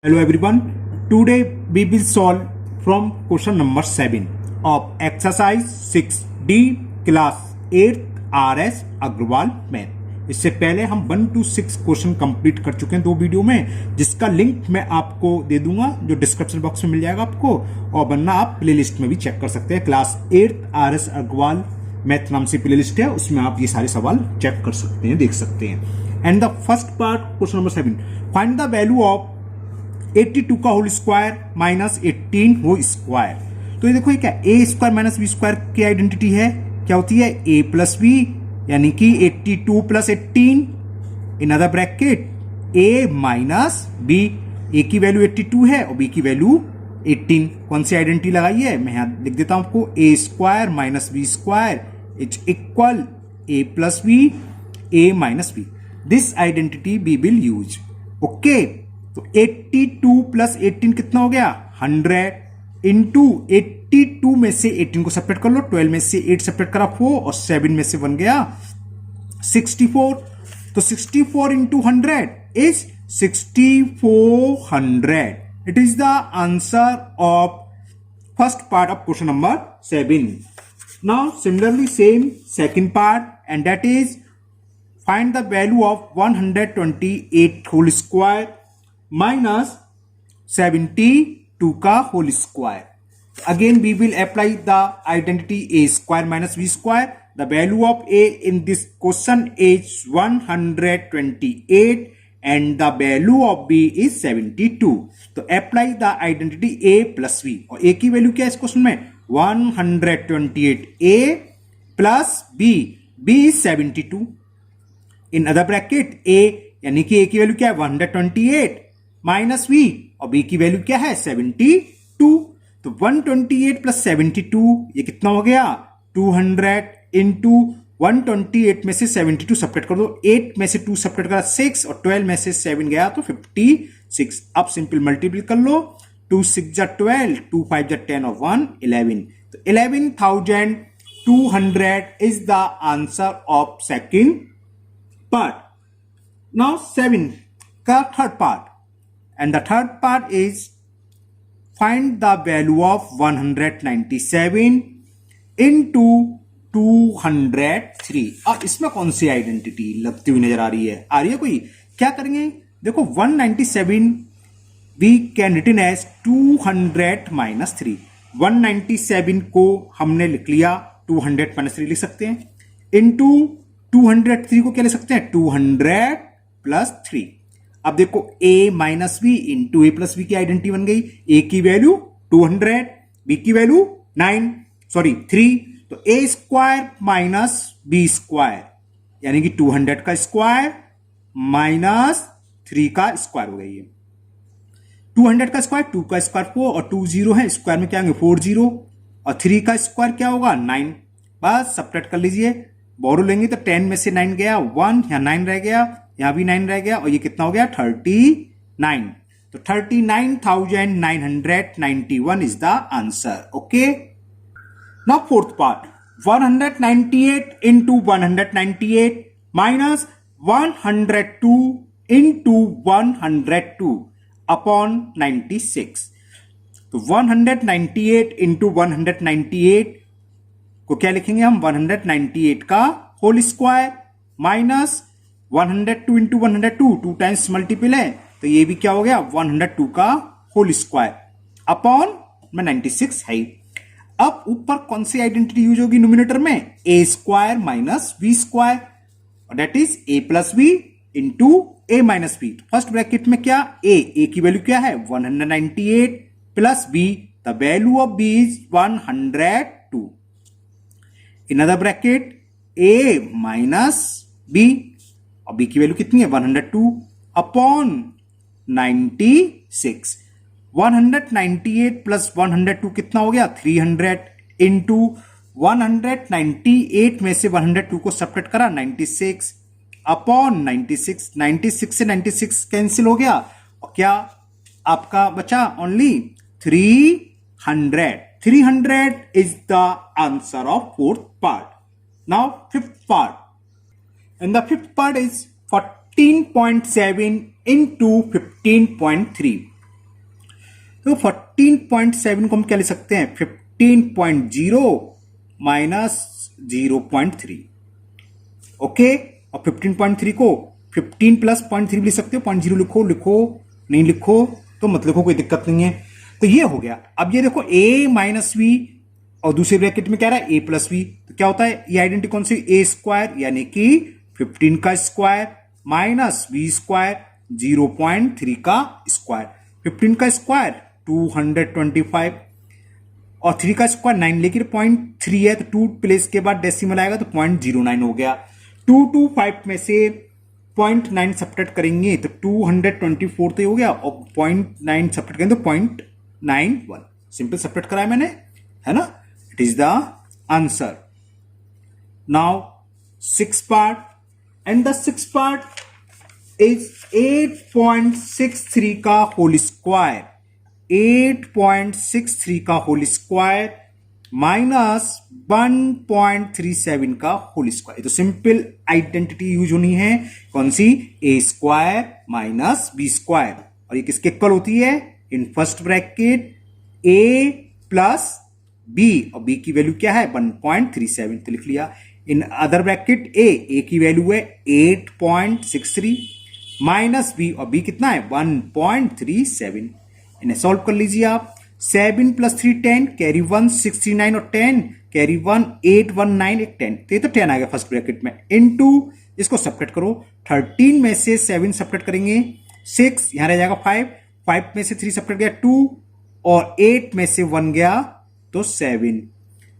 Hello everyone. Today we will solve from question number 7 of exercise 6D class 8th RS Agarwal math. इससे पहले हम 1 to 6 question complete कर चुके हैं 2 video में, जिसका लिंक मैं आपको दे दूंगा जो डिस्क्रिप्शन बॉक्स में मिल जाएगा आपको, और वरना आप प्लेलिस्ट में भी चेक कर सकते हैं। Class 8th RS Agarwal math नाम से प्लेलिस्ट है, उसमें आप ये सारे सवाल चेक कर सकते हैं, देख सकते हैं। And the first part question number 7, find the value of 82 का whole square minus 18 whole square. तो ये देखो ये क्या, a square minus B square की आइडेंटिटी है, क्या होती है ए प्लस बी, यानी कि 82 plus 18 in other bracket A minus B. A की वैल्यू 82 है और बी की वैल्यू 18। कौन सी आइडेंटिटी लगाई है, मैं यहां लिख देता हूं आपको, A square minus B square is equal A plus B, A minus B. This identity we will use. Okay, तो 82 प्लस 18 कितना हो गया 100 इंटू 82 में से 18 को सेपरेट कर लो, 12 में से 8 सेपरेट करा 4 और 7 में से बन गया 64। तो 64 into 100 is 6400। It is the answer of first part of question number 7। Now similarly same second part, and that is find the value of 128 whole square minus 72 का whole square. Again we will apply the identity a square minus B square. The value of a in this question is 128 and the value of b is 72। तो apply the identity A plus B, और ए की value क्या है इस question में 128 A plus B, B is 72 in other bracket A, यानी कि A की वैल्यू क्या है 128 माइनस बी, और बी की वैल्यू क्या है 72। तो 128 प्लस 72 ये कितना हो गया 200 इंटू 128 में से 72 सेपरेट कर दो, 8 में से 2 सेपरेट करा 6 और 12 में से 7 गया तो 56। अब सिंपल मल्टीपल कर लो, 2 6 जा 12, 2 5 जा 10 और 1 11। तो 11,200 is the answer of second part. Now 7 का third part, and the third part is find the value of 197 into 203। अब इसमें कौन सी आइडेंटिटी लगती हुई नजर आ रही है, कोई? क्या करेंगे, देखो 197 we can written as 200 minus 3। 197 को हमने लिख लिया 200 minus 3 लिख सकते हैं, इंटू 203 को क्या लिख सकते हैं 200 प्लस 3। अब देखो a minus b into a plus b की आइडेंटिटी बन गई। a की वैल्यू 200, b की वैल्यू 3। तो a square minus B square, यानी कि 200 का स्क्वायर माइनस 3 का स्क्वायर हो गई है। 200 का स्क्वायर 2 का स्क्वायर 4 और 2 0 है, स्क्वायर में क्या होंगे 4 0, और 3 का स्क्वायर क्या होगा 9। बस सब्ट्रैक्ट कर लीजिए, बोरो लेंगे तो 10 में से 9 गया 1, यहां 9 रह गया, यहां भी 9 रह गया, और ये कितना हो गया 39। तो 39,991 is the answer. Okay, now fourth part, 198 into 198 minus 102 into 102 upon 96। तो 198 इंटू 198 को क्या लिखेंगे हम 198 का whole square minus 102 into 102 2 times multiple है, तो ये भी क्या हो गया 102 का होल स्क्वायर अपॉन में 96 है। अब ऊपर कौन सी आइडेंटिटी यूज होगी नोमिनेटर में, a square minus B square, और that is a plus b into a minus b. First bracket में क्या ए की वैल्यू क्या है 198 plus b, the value of b is 102 in other bracket A minus B, और B की value कितनी है 102 अपॉन 96। 198 प्लस 102 कितना हो गया 300 इंटू 198 में से 102 को सेपरेट करा 96 अपॉन 96। 96 से 96 कैंसिल हो गया, और क्या आपका बचा only 300। 300 is the answer of fourth part. Now fifth part, and the fifth part is 14.7 into 15.3. तो 14.7 को हम क्या लिख सकते हैं, 15.0 माइनस 0.3। ओके, और 15.3 को 15 प्लस 0.3 लिख सकते हो, 0.0 लिखो, नहीं लिखो तो मत लिखो, कोई दिक्कत नहीं है। तो ये हो गया। अब ये देखो a माइनस वी और दूसरे ब्रैकेट में क्या रहा है a प्लस वी, तो क्या होता है, ये आइडेंटिटी कौन सी, a स्क्वायर यानी कि 15 का स्क्वायर माइनस v स्क्वायर 0.3 का स्क्वायर। 15 का स्क्वायर 225 और 3 का स्क्वायर 9, लेकिन 0.3 है तो 2 प्लेस के बाद डेसिमल आएगा तो 0.09 हो गया। 225 में से 0.9 सब्ट्रैक्ट करेंगे तो 224 तो हो गया, और 0.9 सब्ट्रैक्ट करेंगे तो 0.91। सिंपल सब्ट्रैक्ट कराया मैंने, है ना। It is the answer. Now 6th part, and the 6th part is 8.63 का होल स्क्वायर, 8.63 का होल स्क्वायर माइनस 1.37 का होल स्क्वायर। तो सिंपल आइडेंटिटी यूज होनी है, कौन सी, a square minus b square, और ये किसके इक्वल होती है, in first bracket a plus b, और b की वैल्यू क्या है 1.37, तो लिख लिया। इन अदर ब्रैकेट a की वैल्यू है 8.63 माइनस b, और b कितना है 1.37। इन्हें सॉल्व कर लीजिए आप। 7 प्लस 3 10, कैरी 1 69 और 10 कैरी 1 8 1 9 एक 10, तो ये तो 10 आ गया फर्स्ट ब्रैकेट में, इनटू इसको सब्ट्रैक्ट करो। 13 में से 7 सब्ट्रैक्ट करेंगे 6, यहां रह जाएगा 5, 5 में से 3 सब्ट्रैक्ट गया 2, और 8 में से 1 गया तो 7,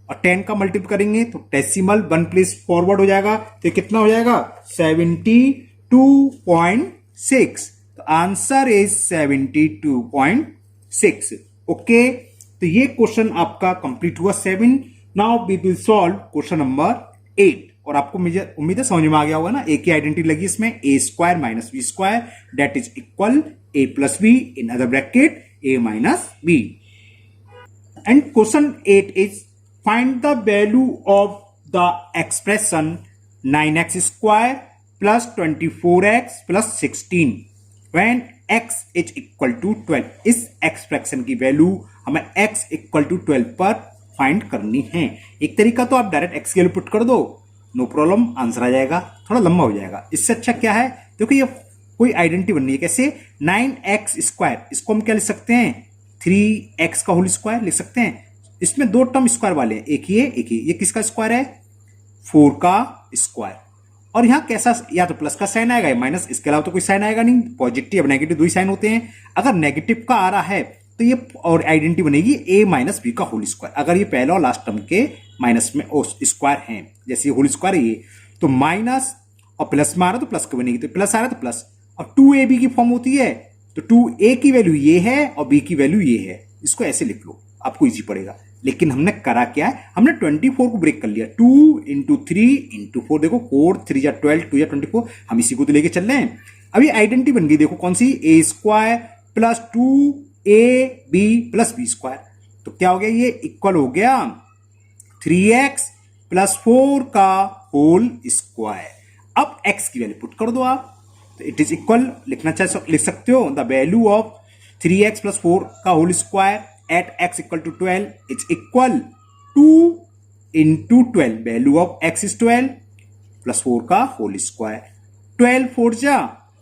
और 10 का मल्टीपल करेंगे तो डेसिमल 1 प्लेस फॉरवर्ड हो जाएगा, तो कितना हो जाएगा 72.6। तो आंसर इज 72.6। ओके, तो ये क्वेश्चन आपका कंप्लीट हुआ 7। Now we will solve question number 8, और आपको मुझे उम्मीद है समझ में आ गया होगा ना। ए की आइडेंटिटी लगी इसमें, a square minus B square that is equal a plus b in other bracket a minus b. And question 8 is find the value of the expression 9x square plus 24x plus 16 when x is equal to 12। इस expression की value हमें x equal to 12 पर find करनी है। एक तरीका तो आप डायरेक्ट x की वैल्यू पुट कर दो, नो प्रॉब्लम, आंसर आ जाएगा, थोड़ा लंबा हो जाएगा। इससे अच्छा क्या है, क्योंकि ये कोई आइडेंटिटी बननी है। कैसे, 9x स्क्वायर, इसको हम क्या लिख सकते हैं 3x का होल स्क्वायर लिख सकते हैं। इसमें दो टर्म स्क्वायर वाले हैं, एक ये किसका स्क्वायर है 4 का स्क्वायर, और यहां कैसा, या तो प्लस का साइन आएगा या माइनस, इसके अलावा तो कोई साइन आएगा नहीं। पॉजिटिव नेगेटिव दो ही साइन होते हैं। अगर नेगेटिव का आ रहा है तो ये और आइडेंटिटी बनेगी a माइनस बी का होल स्क्वायर। अगर ये पहला और लास्ट टर्म के माइनस में स्क्वायर है, जैसे ये होल स्क्वायर है ये, तो माइनस और प्लस में आ रहा तो प्लस की बनेगी, तो प्लस आ रहा तो प्लस, और 2ab की फॉर्म होती है, तो 2a की वैल्यू ये है और b की वैल्यू ये है। इसको ऐसे लिख लो, आपको इजी पड़ेगा। लेकिन हमने करा क्या है, हमने 24 को ब्रेक कर लिया, 2 इंटू 3 इंटू 4, देखो 4 3 या 12 2 या 24, हम इसी को तो लेके चल रहे हैं। अभी आइडेंटिटी बन गई, देखो कौन सी, a square plus 2ab plus b square, तो क्या हो गया, ये इक्वल हो गया 3x प्लस 4 का होल स्क्वायर। अब x की वैल्यू पुट कर दो आप, तो इट इज इक्वल लिखना चाहे लिख सकते हो, the value of 3x plus 4 का whole square at x equal to 12 is equal 2 into 12, value of x is 12 plus 4 का होल स्क्वायर, 12 4 जा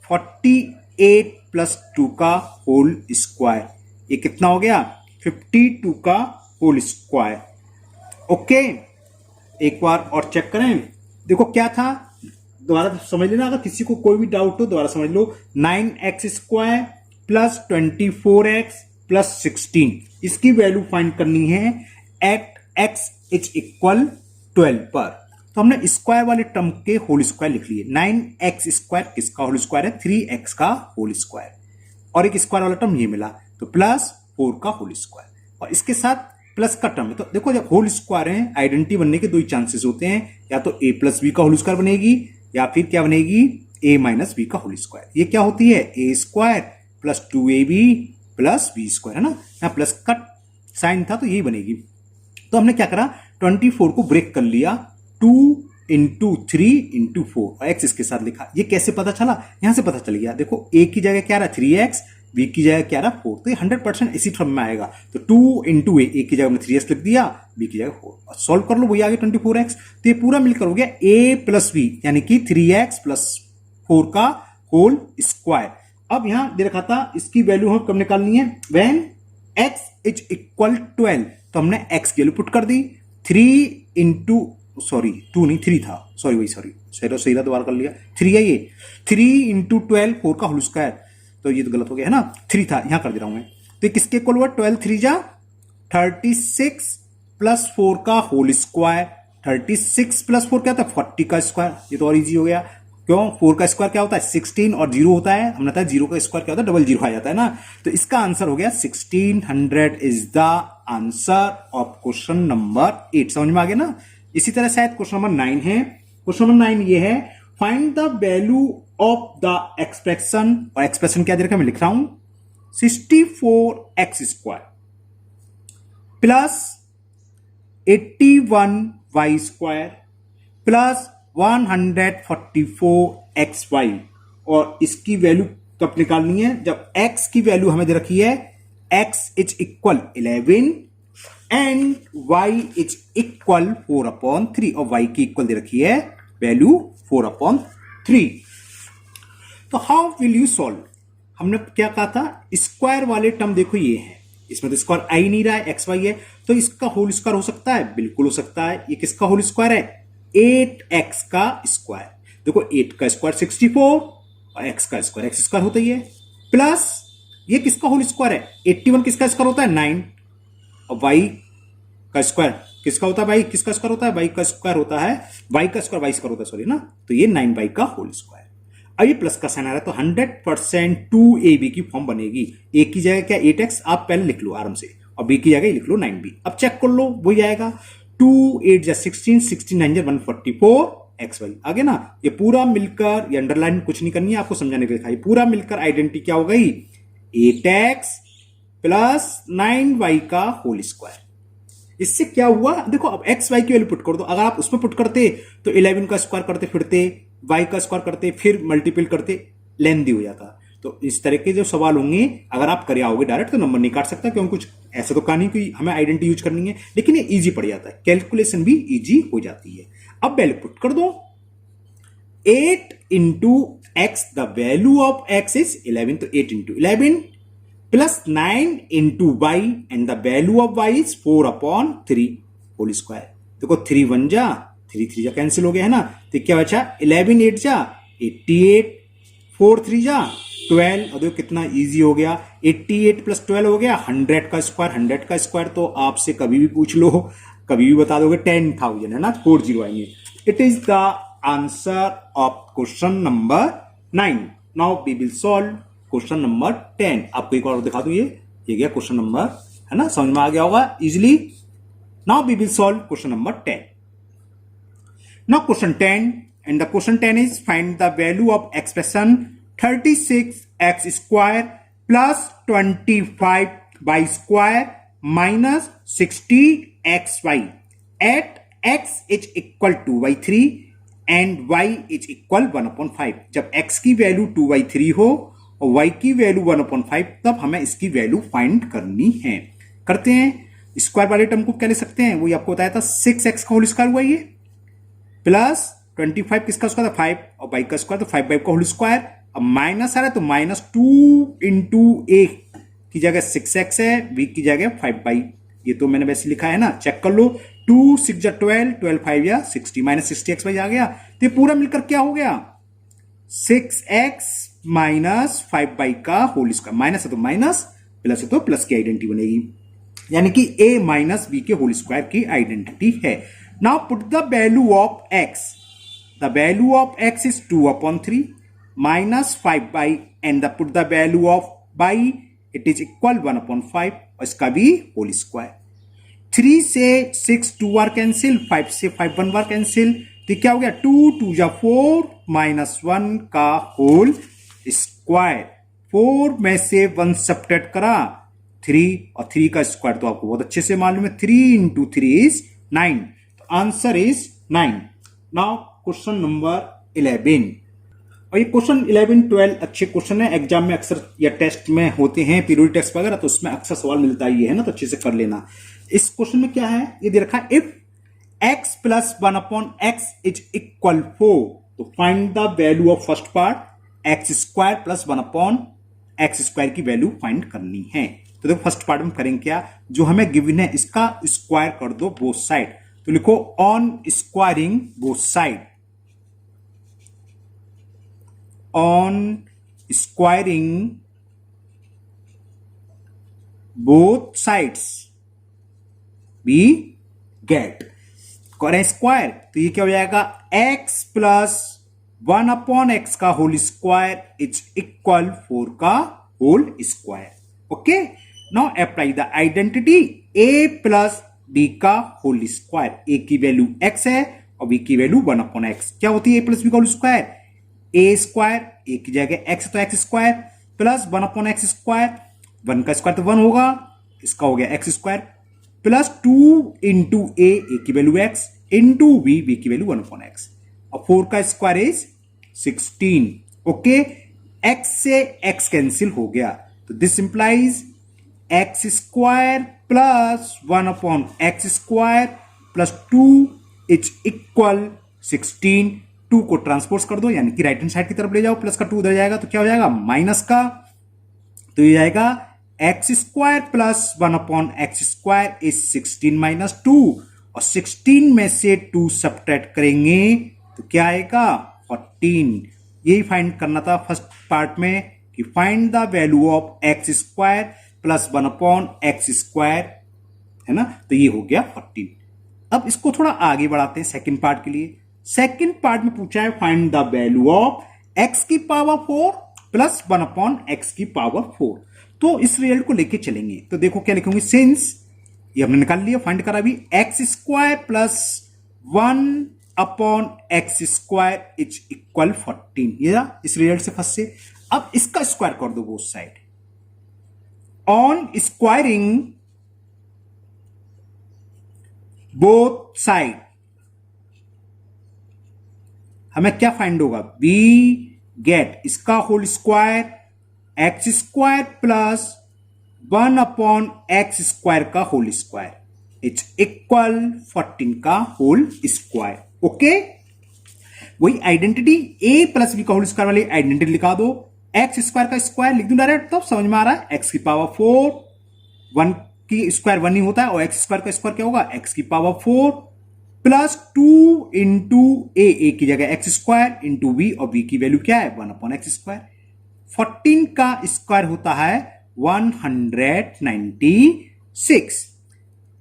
48 प्लस 2 का होल स्क्वायर, ये कितना हो गया 52 का होल स्क्वायर। ओके, एक बार और चेक करें, देखो क्या था, दोबारा समझ लेना, अगर किसी को कोई भी डाउट हो दोबारा समझ लो। 9x square plus 24x plus 16, इसकी वैल्यू फाइंड करनी है एट x इज इक्वल 12 पर। तो हमने स्क्वायर वाले टर्म के होल स्क्वायर लिख लिए। 9x स्क्वायर किसका होल स्क्वायर है, 3x का होल स्क्वायर, और एक स्क्वायर वाला टर्म ये मिला, तो प्लस 4 का होल स्क्वायर, और इसके साथ प्लस का टर्म है। तो देखो जब होल स्क्वायर है, आइडेंटिटी बनने के दो ही चांसेस होते हैं, या तो a प्लस बी का होल स्क्वायर बनेगी, या फिर क्या बनेगी a माइनस बी का होल स्क्वायर। ये क्या होती है, a square plus 2ab plus b square, है ना, यहाँ प्लस का साइन था तो यही बनेगी। तो हमने क्या करा, 24 को ब्रेक कर लिया, 2 इंटू 3 इंटू 4, और x इसके साथ लिखा। ये कैसे पता चला, यहां से पता चल गया। देखो a की जगह क्या रहा 3x, बी की जगह क्या रहा 4, तो ये 100% इसी फॉर्म में आएगा। तो 2 इंटू ए की जगह हमने 3x लिख दिया, बी की जगह 4, सॉल्व कर लो, वही आ गया 24x। तो ये पूरा मिलकर हो गया a प्लस बी, यानी कि 3x प्लस 4 का होल स्क्वायर। अब यहां दे रखा था इसकी वैल्यू हम कब निकालनी है, व्हेन x इज इक्वल 12, तो हमने x की वैल्यू पुट कर दी, 3 इंटू सॉरी 2 नहीं 3 था, सॉरी सही दोबारा कर लिया, 3 है ये, 3 इंटू 12 4 का होल स्क्वायर, तो ये तो गलत हो गया है ना, 3 था, यहां कर दे रहा हूं मैं। तो किसके इक्वल हुआ, 12 3 जा 36 प्लस 4 का होल स्क्वायर, 36 प्लस 4 क्या था 40 का स्क्वायर, ये तो और इजी हो गया। क्यों, 4 का स्क्वायर क्या होता है 16 और 0 होता है, हमने कहा 0 का स्क्वायर क्या होता है डबल 0 आ जाता है ना। तो इसका आंसर हो गया 1600 is the answer of question number 8। समझ में आ गया ना। इसी तरह शायद क्वेश्चन नंबर 9 है। क्वेश्चन नंबर 9 ये है, find the value of the expression, और एक्सप्रेशन क्या दे रखा है मैं लिख रहा हूं 64x square plus 81y square plus 144xy, और इसकी वैल्यू कब निकालनी है, जब x की वैल्यू हमें दे रखी है x is equal 11 and y is equal 4/3, और y की इक्वल दे रखी है वैल्यू 4/3। तो हाउ विल यू सॉल्व, हमने क्या कहा था, स्क्वायर वाले टर्म देखो ये है, इसमें तो स्क्वायर आ ही नहीं रहा है, एक्स वाई है, तो इसका होल स्क्वायर हो सकता है, बिल्कुल हो सकता है। ये किसका होल स्क्वायर है, 8x का स्क्वायर। देखो 8 का स्क्वायर 64 और x का स्क्वायर x स्क्वायर होता ही है, प्लस ये किसका होल स्क्वायर है 81, किसका स्क्वायर होता है 9, और y का स्क्वायर किसका होता है, भाई किसका स्क्वायर होता है, y का स्क्वायर होता है, y का स्क्वायर y स्क्वायर होता है सॉरी ना, तो ये 9y का होल स्क्वायर। अब ये प्लस का साइन आ रहा है, तो 100% 2ab की फॉर्म बनेगी। a की जगह क्या 8x आप पहले लिख लो आराम से, और b की जगह लिख लो 9b। अब चेक कर लो, वही आएगा 2 8 जा 16, 16 9 जा 144 xy आगे ना। ये पूरा मिलकर, ये अंडरलाइन कुछ नहीं करनी है आपको समझाने के लिए, ये पूरा मिलकर आइडेंटिटी क्या हो गई 8x प्लस 9y का होल स्क्वायर। इससे क्या हुआ, देखो अब एक्स वाई की वैल्यू पुट कर दो, अगर आप उसमें पुट करते तो 11 का स्क्वायर करते फिरते, y का स्क्वायर करते फिर मल्टीपल करते, लेंदी हो जाता। तो इस तरह के जो सवाल होंगे अगर आप कर आओगे डायरेक्ट तो नंबर नहीं काट सकता, क्योंकि कुछ ऐसा तो कहानी कि हमें आइडेंटिटी यूज करनी है, लेकिन ये इजी पड़ जाता है, कैलकुलेशन भी इजी हो जाती है। अब वैल्यू पुट कर दो, 8 into x, the value of x is 11, तो 8 into 11 plus 9 into y, and the value of y is 4/3 whole square. देखो 3 1 जा 3 3 जा कैंसिल हो गया है ना, तो क्या बचा 11 8 जा 88, 4 3 जा 12, और देखो कितना इजी हो गया, 88 प्लस 12 हो गया 100 का स्क्वायर। 100 का स्क्वायर तो आपसे कभी भी पूछ लो, कभी भी बता दोगे 10,000 है ना, 40 आएंगे। It is the answer of question number 9। Now we will solve question number 10। आपको एक और दिखा दूं, ये गया क्वेश्चन नंबर, है ना, समझ में आ गया होगा easily. Now we will solve question number 10। Now question 10, and the question 10 is find the value of expression 36x square plus 25y square minus 60xy at x is equal to y3 and y is equal 1/5। जब x की value 2y3 हो और y की value 1/5, तब हमें इसकी value find करनी है। करते हैं, स्क्वायर वाले टर्म को क्या ले सकते हैं, वही आपको बताया था 6x का होल स्क्वायर हुआ ये, प्लस 25 किसका स्क्वायर था 5, और y का स्क्वायर तो 5 का होल स्क्वायर। अब माइनस आ रहा है तो -2 इंटू a की जगह 6x है, b की जगह 5y, ये तो मैंने वैसे लिखा है ना, चेक कर लो। 2 6 जा 12, 12 5 या 60, -60xy आ गया, तो ये पूरा मिलकर क्या हो गया 6x माइनस 5y का होल स्क्वायर। माइनस है तो माइनस, प्लस है तो प्लस की आइडेंटिटी बनेगी, यानी कि a माइनस b के होल स्क्वायर की आइडेंटिटी है। Now put the value of x, the value of x is 2/3 minus 5y, and the put the value of y, it is equal 1/5, और इसका भी होल स्क्वायर। 3 से 6 2 बार cancel, 5 से 5 1 बार cancel, तो क्या हो गया 2 2 जा 4 -1 का होल स्क्वायर। 4 में से 1 सब्ट्रैक्ट करा 3, और 3 का स्क्वायर तो आपको बहुत अच्छे से मालूम है, 3 इंटू 3 इज 9, तो answer is 9। Now question number 11। और ये क्वेश्चन 11 12 अच्छे क्वेश्चन है, एग्जाम में अक्सर या टेस्ट में होते हैं, पीरियड टेस्ट वगैरह, तो उसमें अक्सर सवाल मिलता ही है ना, तो अच्छे से कर लेना। इस क्वेश्चन में क्या है, ये दे रखा है if x plus 1/x is equal 4, तो find the value of first part x square plus 1/x square की वैल्यू फाइंड करनी है। तो देखो फर्स्ट पार्ट में करेंगे क्या, जो हमें गिवन है इसका स्क्वायर कर दो बोथ साइड, तो लिखो on squaring both side, on squaring both sides we get, करें स्क्वायर तो ये क्या हो जाएगा, x प्लस 1/x का होल स्क्वायर इज इक्वल 4 का whole square. Okay, now apply the identity a plus b का होल स्क्वायर। a की वैल्यू x है और b की वैल्यू 1/x, क्या होती है a प्लस b का होल स्क्वायर, ए स्क्वायर, ए की जगह एक्स तो x square plus 1/x square, 1 का स्क्वायर तो 1 होगा, इसका हो गया एक्स स्क्वायर प्लस 2 इंटू ए की वैल्यू एक्स इंटू बी की वैल्यू 1/x, और 4 का स्क्वायर इज 16। ओके, एक्स से एक्स कैंसिल हो गया, तो this implies x square plus 1/x square plus 2 is equal 16। 2 को ट्रांसपोज कर दो, यानी कि राइट हैंड साइड की तरफ ले जाओ, प्लस का 2 उधर जाएगा तो क्या हो जाएगा माइनस का, तो ये जाएगा x square plus 1/x square is 16 minus 2, और 16 में से 2 सब्ट्रैक्ट करेंगे तो क्या आएगा 14। यही फाइंड करना था फर्स्ट पार्ट में कि find the value of x square plus 1/x square, है ना, तो ये हो गया 14। अब इसको थोड़ा आगे बढ़ाते हैं सेकंड पार्ट के लिए। सेकंड पार्ट में पूछा है find the value of x की पावर 4 प्लस 1/x की पावर 4, तो इस रिजल्ट को लेके चलेंगे। तो देखो क्या लिखूंगी, सिंस ये हमने निकाल लिया, फाइंड करा भी x square plus 1/x square is equal 14, ये इस रिजल्ट से फर्स्ट से। अब इसका स्क्वायर कर दो both side, on squaring both side हमें क्या फाइंड होगा, वी गेट इसका whole square x square plus 1/x square का होल स्क्वायर इज इक्वल 14 का होल स्क्वायर। ओके, वही आइडेंटिटी a प्लस b का होल स्क्वायर वाली आइडेंटिटी लिखा दो, एक्स स्क्वायर का स्क्वायर लिख दूं डायरेक्ट, तब समझ में आ रहा है, एक्स की पावर 4, 1 की स्क्वायर 1 ही होता है, और एक्स स्क्वायर का स्क्वायर क्या होगा, एक्स की पावर 4 प्लस 2 इंटू ए की जगह एक्स स्क्वायर इंटू बी, और बी की वैल्यू क्या है 1/x स्क्वायर। 14 का स्क्वायर होता है 196,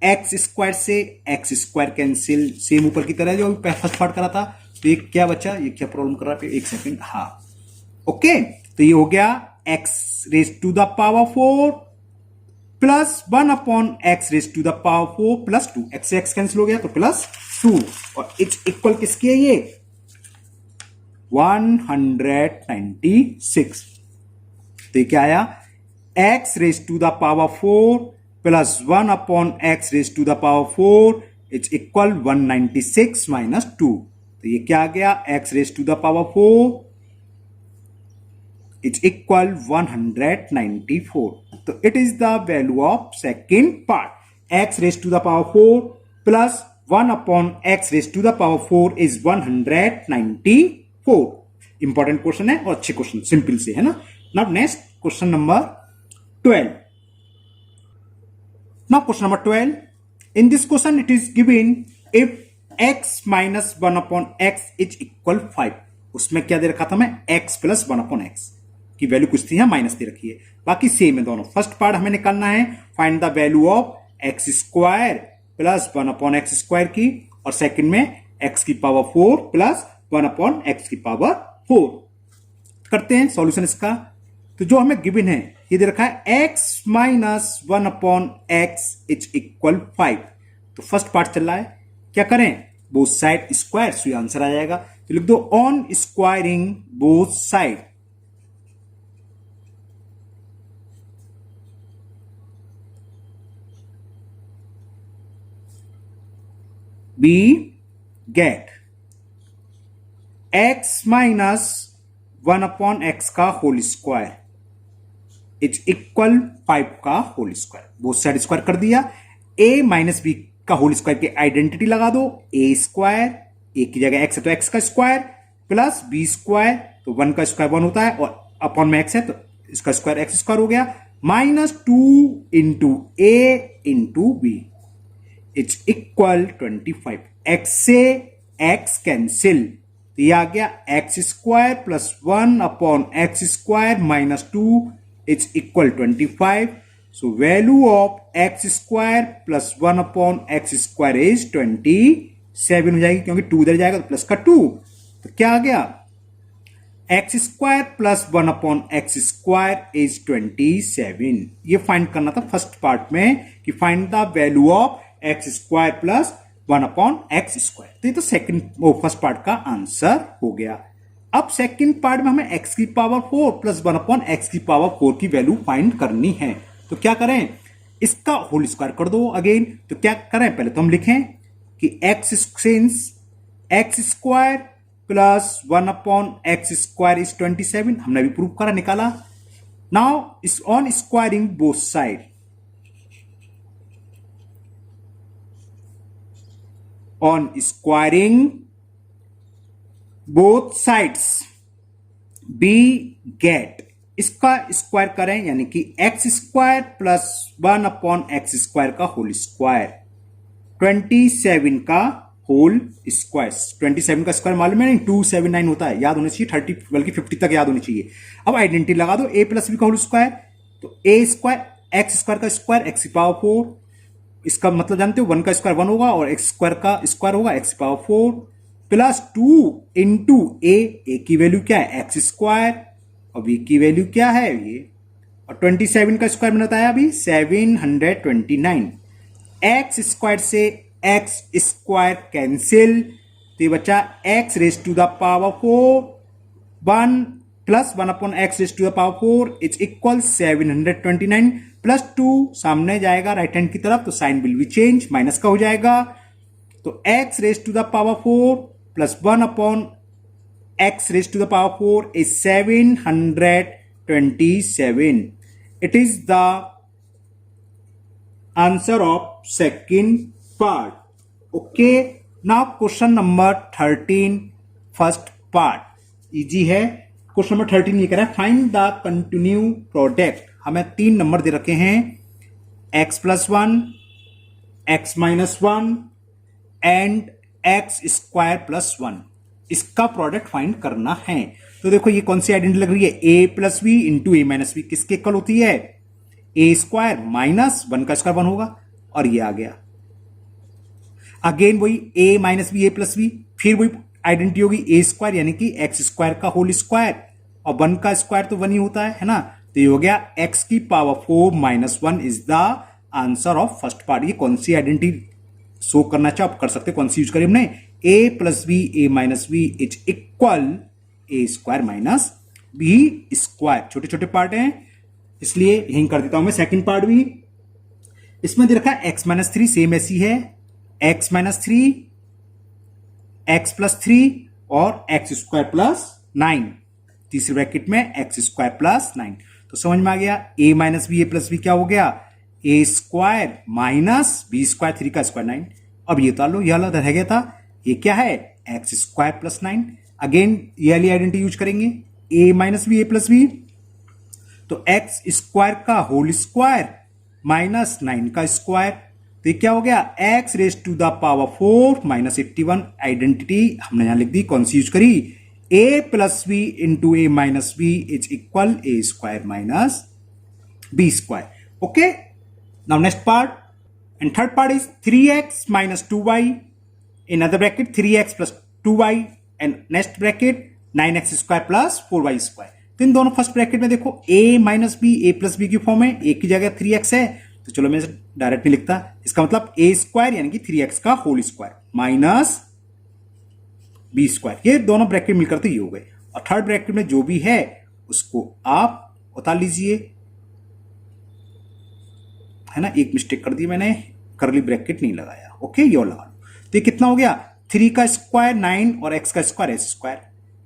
एक्स स्क्वायर से एक्स स्क्वायर कैंसिल, सेम ऊपर की तरह जो फर्स्ट पार्ट करा था, तो ये क्या बचा, ये क्या प्रॉब्लम कर रहा है, एक सेकंड, हाँ ओके, तो ये हो गया x raise to the power 4 plus 1/x raise to the power 4 plus 2, x से एक्स कैंसिल हो गया तो प्लस 2, और इट्स इक्वल किसकी है ये 196। तो ये क्या आया, x raise to the power 4 plus 1/x raise to the power 4 it's equal 196 minus 2, तो ये क्या आ गया, x raise to the power 4 it's equal 194। तो it is the value of second part, x raise to the power 4 plus 1/x raise to the power 4 is 194। Important question है और अच्छे question, simple से है ना। Now next question number 12। Now question number 12, in this question it is given if x minus 1/x is equal 5। उसमें क्या दे रखा था मैं, x प्लस 1/x की वैल्यू कुछ थी, यहां माइनस दे रखी है, बाकी सेम है दोनों। फर्स्ट पार्ट हमें निकालना है find the value of x square plus 1/x square की, और सेकंड में x की पावर 4 प्लस 1/x की पावर 4। करते हैं सॉल्यूशन इसका। तो जो हमें गिवन है ये दे रखा है x minus 1/x is equal 5। तो फर्स्ट पार्ट चल रहा है, क्या करें, both side square, so answer आ जाएगा। तो लिख दो on squaring both side we get x minus 1/x का होल स्क्वायर इज इक्वल 5 का whole square, both side square कर दिया। a माइनस बी का होल स्क्वायर की आइडेंटिटी लगा दो, a स्क्वायर, a की जगह x है तो x का स्क्वायर प्लस b स्क्वायर, तो 1 का स्क्वायर 1 होता है और अपॉन में x है तो इसका स्क्वायर x स्क्वायर हो गया, minus 2 into a into b is equal 25। x से x कैंसिल, तो ये आ गया x square plus 1 upon x square minus 2 is equal 25। So value of x square plus 1 upon x square is 27 हो जाएगी, क्योंकि 2 इधर जाएगा तो प्लस का 2, तो क्या आ गया x square plus 1 upon x square is 27। ये फाइंड करना था फर्स्ट पार्ट में कि find the value of x square plus 1 upon x square, तो ये तो फर्स्ट पार्ट का आंसर हो गया। अब सेकंड पार्ट में हमें x की पावर 4 प्लस 1 अपॉन x की पावर 4 की वैल्यू फाइंड करनी है, तो क्या करें, इसका होल स्क्वायर कर दो अगेन। तो क्या करें, पहले तो हम लिखें कि x since x square plus 1 upon x square is 27, हमने अभी प्रूव करा, निकाला। नाउ इस on squaring both side, on squaring both sides we get, इसका स्क्वायर करें यानी कि x square plus 1 upon x square का होल स्क्वायर, 27 का होल स्क्वायर, 27 का स्क्वायर मालूम है नहीं 279 होता है, याद होना चाहिए, 30 बल्कि 50 तक याद होनी चाहिए। अब आइडेंटिटी लगा दो, a प्लस बी का होल स्क्वायर, तो a स्क्वायर x स्क्वायर का स्क्वायर x की पावर 4, इसका मतलब जानते हो 1 का स्क्वायर 1 होगा और x स्क्वायर का स्क्वायर होगा x power 4 plus 2 into a की वैल्यू क्या है x स्क्वायर और b की वैल्यू क्या है ये, और 27 का स्क्वायर मैंने बताया अभी 729, x स्क्वायर से x स्क्वायर कैंसिल, तो ये बचा x raise to the power 4 1 plus 1 upon x raise to the power 4 is equal 729 plus 2 सामने जाएगा राइट हैंड की तरफ, तो sign will be change, minus का हो जाएगा, तो x raise to the power 4 plus 1 upon x raise to the power 4 is 727। It is the answer of second part. Okay, now question number 13 first part, easy है। Question number 13 ये कह रहा है find the continue product, हमें 3 number दे रखे हैं x plus 1, x minus 1 and x square plus 1, इसका product find करना है। तो देखो ये कौन सी आइडेंटिटी लग रही है, a plus b into a minus b, किसके इक्वल होती है, a स्क्वायर माइनस 1 का स्क्वायर 1 होगा, और ये आ गया अगेन वही a minus B A plus b, फिर वही आइडेंटिटी होगी a स्क्वायर यानी कि x स्क्वायर का होल स्क्वायर, और 1 का स्क्वायर तो 1 ही होता है ना, तो ये हो गया x की power 4 minus 1 is the answer of first part. ये कौन सी आइडेंटिटी शो करना चाहो आप कर सकते, कौन सी यूज करें हमने, a plus B A minus b is equal a square minus B square. छोटे छोटे पार्ट हैं इसलिए यही कर देता हूं मैं। सेकंड पार्ट भी इसमें दे रखा है x माइनस 3, सेम ऐसी है x माइनस 3, x प्लस 3 और x स्क्वायर प्लस 9, तीसरे ब्रैकेट में x स्क्वायर प्लस 9, तो समझ में आ गया a minus B A plus b क्या हो गया, a square minus B square 3 का स्क्वायर 9। अब ये उतार लो, यह वाला रह गया था, ये क्या है x स्क्वायर प्लस 9, अगेन ये वाली आइडेंटिटी यूज करेंगे a minus B A plus b, तो x स्क्वायर का होल स्क्वायर माइनस 9 का स्क्वायर, तो ये क्या हो गया x raise to the power 4 minus 81। Identity हमने यहां लिख दी, कौन सी यूज करी, a plus b into a minus b is equal a square minus B square. Okay, now next part and third part is 3x minus 2y in other bracket 3x plus 2y and next bracket 9x square plus 4y square. तो इन दोनों first bracket में देखो a minus B A plus b की form है, a की जगह 3x है, तो चलो मैं डायरेक्ट नहीं लिखता, इसका मतलब a स्क्वायर यानी कि 3x का whole square minus B square, ये दोनों ब्रैकेट मिलकर तो ये हो गए, और थर्ड ब्रैकेट में जो भी है उसको आप उतार लीजिए, है ना, एक मिस्टेक कर दी मैंने, करली ब्रैकेट नहीं लगाया। ओके, ये लगा लो, तो ये कितना हो गया 3 का स्क्वायर 9 और x का स्क्वायर s स्क्वायर,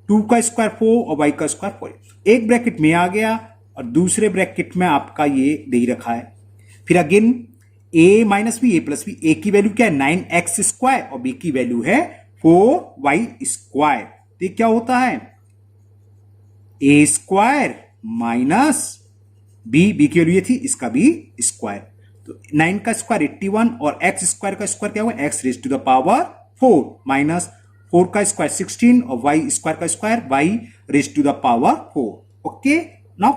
2 का स्क्वायर 4 और y का स्क्वायर 4। एक ब्रैकेट में आ गया और दूसरे ब्रैकेट में आपका ये दे ही रखा है। फिर again a minus B A plus B, A की वैल्यू क्या है 9x स्क्वायर और b की वैल्यू है 4y स्क्वायर। तो क्या होता है a स्क्वायर माइनस बी की वैल्यू ये थी, इसका भी स्क्वायर। तो 9 का स्क्वायर 81 और x स्क्वायर का स्क्वायर क्या हुआ x raise to the power 4 minus 4 का स्क्वायर 16 और y स्क्वायर का square y raise to the power 4। Okay, now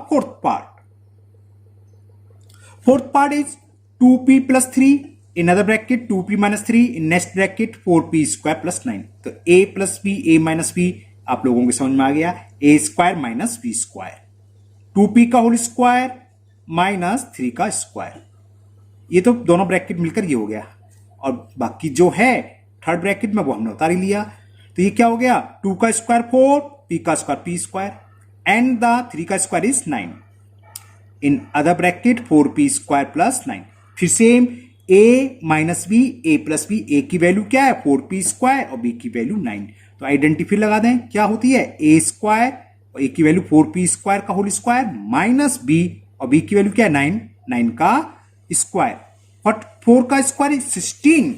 fourth part is 2p plus 3 in other bracket 2p minus 3 in next bracket 4p square plus 9। तो a plus b a minus b आप लोगों के समझ में आ गया, a square minus b square, 2p का whole square minus 3 का स्क्वायर। ये तो दोनों ब्रैकेट मिलकर ये हो गया, और बाकी जो है थर्ड ब्रैकेट में वो हमने उतार ही लिया। तो ये क्या हो गया 2 का स्क्वायर 4, p का square p square and the 3 का square is 9 in other bracket 4p square plus 9। फिर same a minus B A plus B, A की वैल्यू क्या है 4p स्क्वायर और b की वैल्यू 9। तो आइडेंटिफाई लगा दें, क्या होती है a स्क्वायर और a की वैल्यू 4p स्क्वायर का होल स्क्वायर माइनस b और b की वैल्यू क्या है 9 का स्क्वायर। 4 का स्क्वायर इज 16,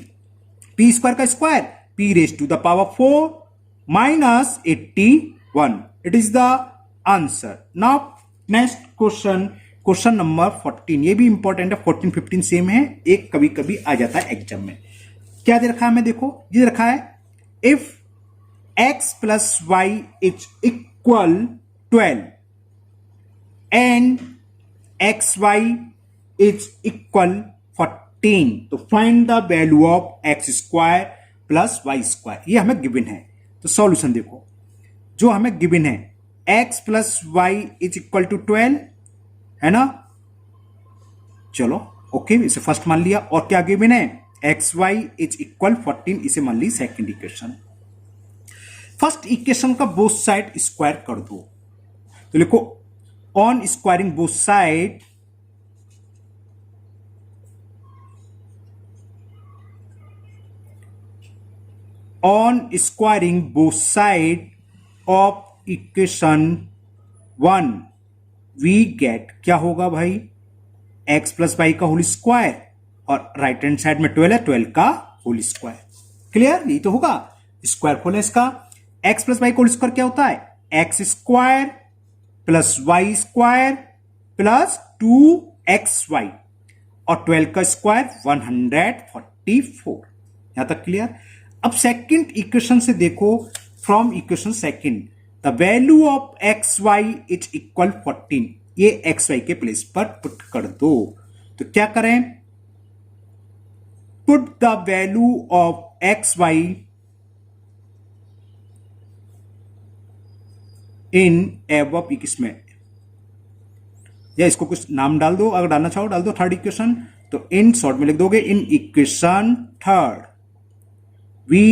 p स्क्वायर का square p raise to the power 4 minus 81। It is the answer. Now next question number 14। ये भी इंपॉर्टेंट है, 14 15 सेम है, एक कभी कभी आ जाता है एग्जाम में। क्या दे रखा है हमें, देखो ये रखा है if x plus y is equal 12 and x y is equal 14 तो find the value of x square plus y square. ये हमें गिवन है। तो सॉल्यूशन देखो, जो हमें गिवन है x plus y is equal to 12 है ना, चलो ओके इसे फर्स्ट मान लिया। और क्या गिवन है एक्स वाई इज इक्वल 14, इसे मान ली सेकेंड इक्वेशन। फर्स्ट इक्वेशन का बोथ साइड स्क्वायर कर दो, तो लिखो on squaring both side on squaring both side of equation 1 we get, क्या होगा भाई x प्लस वाई का होल स्क्वायर और राइट हैंड साइड में 12 है, 12 का होल स्क्वायर। क्लियर, यही तो होगा स्क्वायर खोले इसका। x प्लस वाई का होल स्क्वायर क्या होता है x square plus y square plus 2xy और 12 का स्क्वायर 144। यहां तक क्लियर। अब सेकंड इक्वेशन से देखो, from equation second the value of x y is equal 14, ये एक्स वाई के प्लेस पर पुट कर दो। तो क्या करें, put the value of x y in above equation, या इसको कुछ नाम डाल दो, अगर डालना चाहो डाल दो थर्ड इक्वेशन। तो इन शॉर्ट में लिख दोगे in equation third we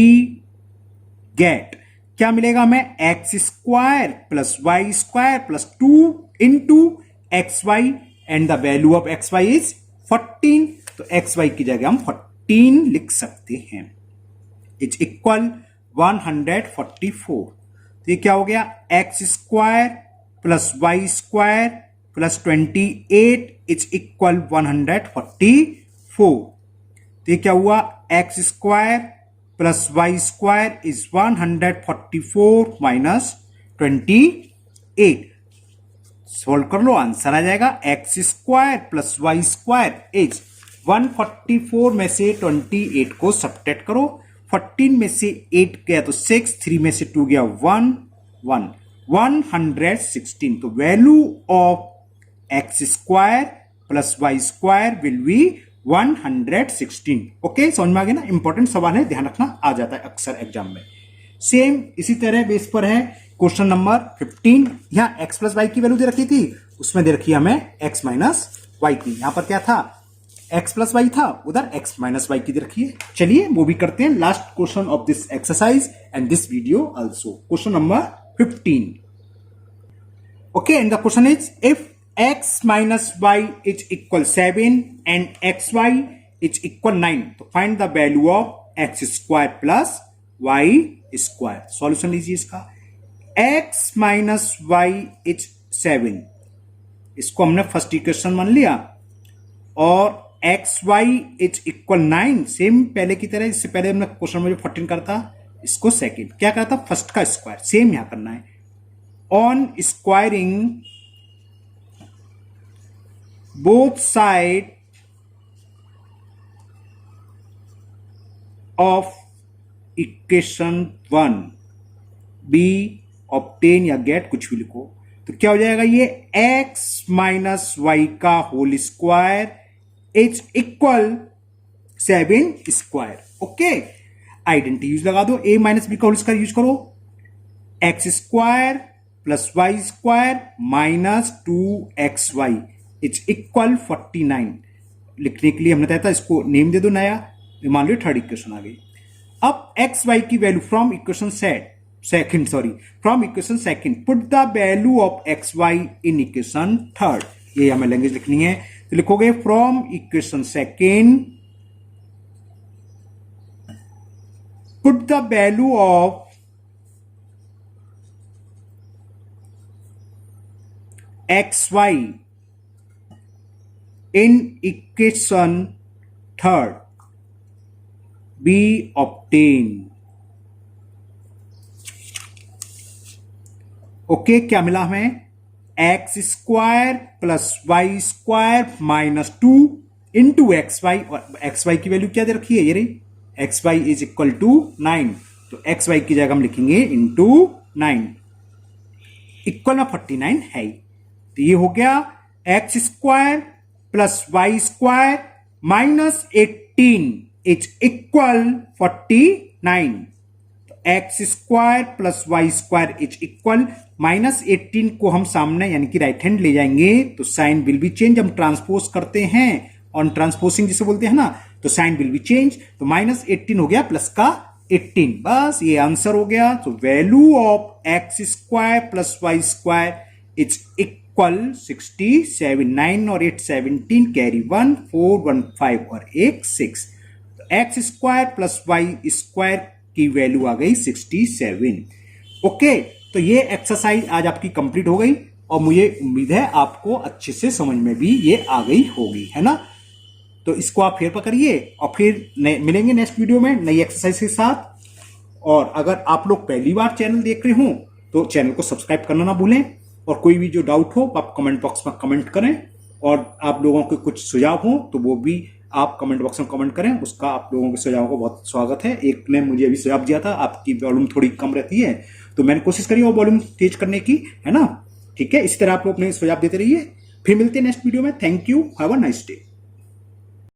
get, क्या मिलेगा हमें x square plus y square plus 2 into x y and the value of x y is 14। तो एक्स वाई की जगह हम 14 लिख सकते हैं, इज इक्वल 144। तो ये क्या हो गया x square plus y square plus 28 is equal 144। तो ये क्या हुआ x square plus y square is 144 minus 28। Solve कर लो, आंसर आ जाएगा x square plus y square is 144 में से 28 को सब्ट्रैक्ट करो, 14 में से 8 गया तो 6, 3 में से 2 गया 1 116। तो value of x square plus y square will be 116। Okay, समझ में आ गया ना, इंपॉर्टेंट सवाल है, ध्यान रखना, आ जाता है अक्सर एग्जाम में। सेम इसी तरह बेस पर है क्वेश्चन नंबर 15। यहां x प्लस वाई की वैल्यू दे रखी थी, उसमें दे रखी हमें x माइनस वाई की। यहां पर क्या था x प्लस वाई था, उधर x माइनस वाई की दे रखी है। चलिए वो भी करते हैं, last question of this exercise and this video also, question number 15। Okay, and the question is if x minus y is equal 7 and xy is equal 9 तो find the value of x square plus y square। Solution लीजिए इसका, x minus Y is 7, इसको हमने first equation मान लिया, और x y is equal 9, same पहले की तरह। इससे पहले हमने क्वेश्चन में जो 14 करता, इसको सेकंड क्या करता, फर्स्ट का स्क्वायर, सेम यहां करना है। On squaring both side of equation 1 we obtain या गेट, कुछ भी लिखो, तो क्या हो जाएगा, ये एक्स माइनस वाई का whole square is equal 7 square. Okay, identity use लगा दो, ए माइनस बी का होल स्क्वायर यूज करो, x square plus y square minus 2xy is equal 49। लिखने के लिए हमने कहता इसको नेम दे दो नया, मान लो थर्ड इक्वेशन आ गई। अब एक्स वाई की value from equation from equation second put the value of x y in equation third, ये हमें लैंग्वेज लिखनी है। तो लिखोगे from equation second put the value of x y in equation third we obtain. Okay, क्या मिला हमें, x square plus y square minus 2 into x y, और एक्स वाई की वैल्यू क्या दे रखी है, ये रही, x y is equal to 9, तो एक्स वाई की जगह हम लिखेंगे इंटू 9, इक्वल में 49 है। तो ये हो गया x square plus y square minus 18 is equal 49। X square plus y square is equal minus 18 को हम सामने यानी कि राइट हैंड ले जाएंगे तो साइन विल बी चेंज, हम ट्रांसपोज करते हैं ऑन ट्रांसपोजिंग जिसे बोलते हैं ना, तो साइन विल बी चेंज, तो माइनस 18 हो गया प्लस का 18, बस ये आंसर हो गया। तो value of x square plus y square is equal 67, 9 और 8 17, कैरी 1 4 1 5 और 1 6, तो x square plus y square की वैल्यू आ गई 67। ओके, तो ये एक्सरसाइज आज आपकी कंप्लीट हो गई और मुझे उम्मीद है आपको अच्छे से समझ में भी ये आ गई होगी, है ना। तो इसको आप फिर पकड़िए और फिर मिलेंगे नेक्स्ट वीडियो में नई एक्सरसाइज के साथ। और अगर आप लोग पहली बार चैनल देख रहे हो तो चैनल को सब्सक्राइब करना ना भूलें, और कोई भी जो डाउट हो आप कमेंट बॉक्स में कमेंट करें, और आप लोगों के कुछ सुझाव हो तो वो भी आप कमेंट बॉक्स में कमेंट करें, उसका आप लोगों के सुझावों का बहुत स्वागत है। एक ने मुझे अभी सुझाव दिया था आपकी वॉल्यूम थोड़ी कम रहती है, तो मैंने कोशिश करी वो वॉल्यूम तेज करने की, है ना। ठीक है, इसी तरह आप लोग अपने सुझाव देते रहिए। फिर मिलते हैं नेक्स्ट वीडियो में। Thank you, have a nice day.